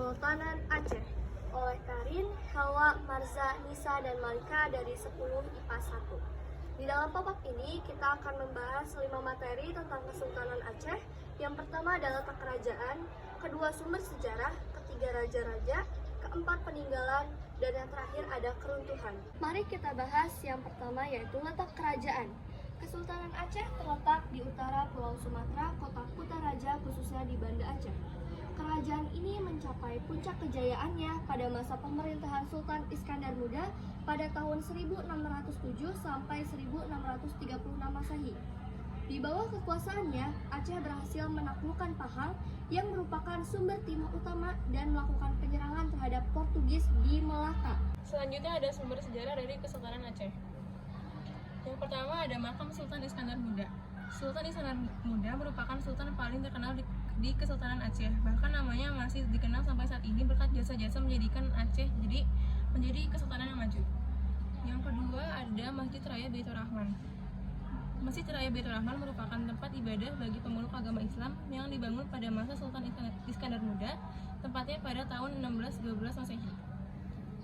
Kesultanan Aceh oleh Karin, Helwa, Marza, Nisa, dan Malika dari 10 IPA 1. Di dalam papak ini kita akan membahas 5 materi tentang Kesultanan Aceh. Yang pertama adalah letak kerajaan, kedua sumber sejarah, ketiga raja-raja, keempat peninggalan, dan yang terakhir ada keruntuhan. Mari kita bahas yang pertama yaitu letak kerajaan. Kesultanan Aceh terletak di utara Pulau Sumatera, kota Kutaraja, khususnya di Banda Aceh. Kerajaan ini mencapai puncak kejayaannya pada masa pemerintahan Sultan Iskandar Muda pada tahun 1607 sampai 1636 Masehi. Di bawah kekuasaannya, Aceh berhasil menaklukkan Pahang yang merupakan sumber timah utama dan melakukan penyerangan terhadap Portugis di Melaka. Selanjutnya ada sumber sejarah dari Kesultanan Aceh. Yang pertama ada makam Sultan Iskandar Muda. Sultan Iskandar Muda merupakan sultan paling terkenal di Kesultanan Aceh. Bahkan namanya masih dikenal sampai saat ini berkat jasa-jasa menjadikan Aceh menjadi kesultanan yang maju. Yang kedua ada Masjid Raya Baitur Rahman. Masjid Raya Baitur Rahman merupakan tempat ibadah bagi pemeluk agama Islam yang dibangun pada masa Sultan Iskandar Muda, tepatnya pada tahun 1612 Masehi.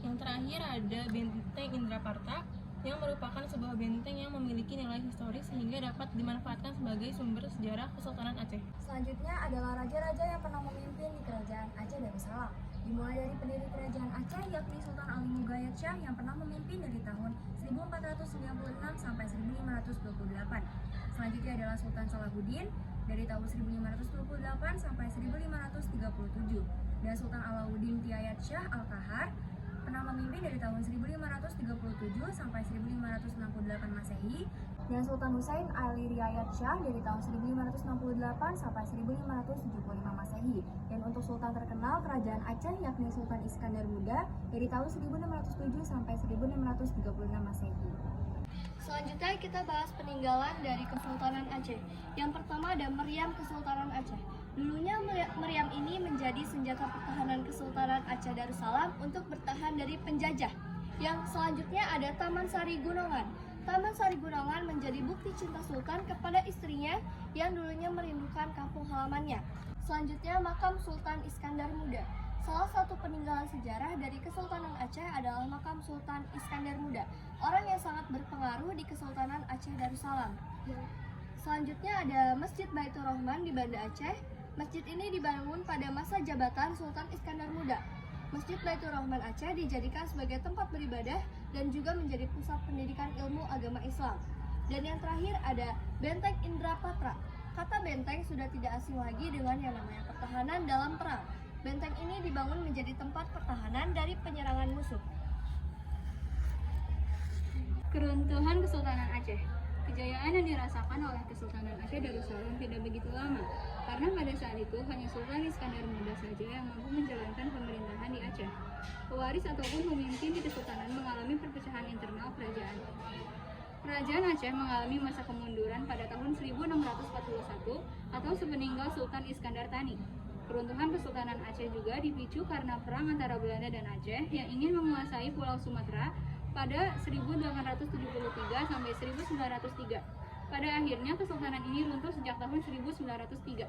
Yang terakhir ada Benteng Indraparta, yang merupakan sebuah benteng yang memiliki nilai historis sehingga dapat dimanfaatkan sebagai sumber sejarah Kesultanan Aceh. Selanjutnya adalah raja-raja yang pernah memimpin di Kerajaan Aceh Darussalam. Dimulai dari pendiri Kerajaan Aceh yakni Sultan Ali Mughayat Shah yang pernah memimpin dari tahun 1496 sampai 1528. Selanjutnya adalah Sultan Salahuddin dari tahun 1528 sampai 1537 dan Sultan Alauddin Tiayat Shah Al-Kahar pernah memimpin dari tahun 1537 sampai 1568 Masehi dan Sultan Husain Ali Riayat Shah dari tahun 1568 sampai 1575 Masehi. Dan untuk sultan terkenal Kerajaan Aceh yakni Sultan Iskandar Muda dari tahun 1607 sampai 1636 Masehi. Selanjutnya kita bahas peninggalan dari Kesultanan Aceh. Yang pertama ada Meriam Kesultanan Aceh. Dulunya meriam ini menjadi senjata pertahanan Kesultanan Aceh Darussalam untuk bertahan dari penjajah. Yang selanjutnya ada Taman Sari Gunungan. Taman Sari Gunungan menjadi bukti cinta Sultan kepada istrinya yang dulunya merindukan kampung halamannya. Selanjutnya makam Sultan Iskandar Muda. Salah satu peninggalan sejarah dari Kesultanan Aceh adalah makam Sultan Iskandar Muda, orang yang sangat berpengaruh di Kesultanan Aceh Darussalam. Selanjutnya ada Masjid Baitur Rahman di Banda Aceh. Masjid ini dibangun pada masa jabatan Sultan Iskandar Muda. Masjid Baitur Rahman Aceh dijadikan sebagai tempat beribadah dan juga menjadi pusat pendidikan ilmu agama Islam. Dan yang terakhir ada Benteng Indrapatra. Kata benteng sudah tidak asing lagi dengan yang namanya pertahanan dalam perang. Benteng ini dibangun menjadi tempat pertahanan dari penyerangan musuh. Keruntuhan Kesultanan Aceh. Kejayaan yang dirasakan oleh Kesultanan Aceh Darussalam tidak begitu lama, karena pada saat itu hanya Sultan Iskandar Muda saja yang mampu menjalankan pemerintahan di Aceh. Pewaris ataupun pemimpin di Kesultanan mengalami perpecahan internal kerajaan. Kerajaan Aceh mengalami masa kemunduran pada tahun 1641 atau sepeninggal Sultan Iskandar Thani. Keruntuhan Kesultanan Aceh juga dipicu karena perang antara Belanda dan Aceh yang ingin menguasai Pulau Sumatera pada 1873 sampai 1903. Pada akhirnya Kesultanan ini runtuh sejak tahun 1903.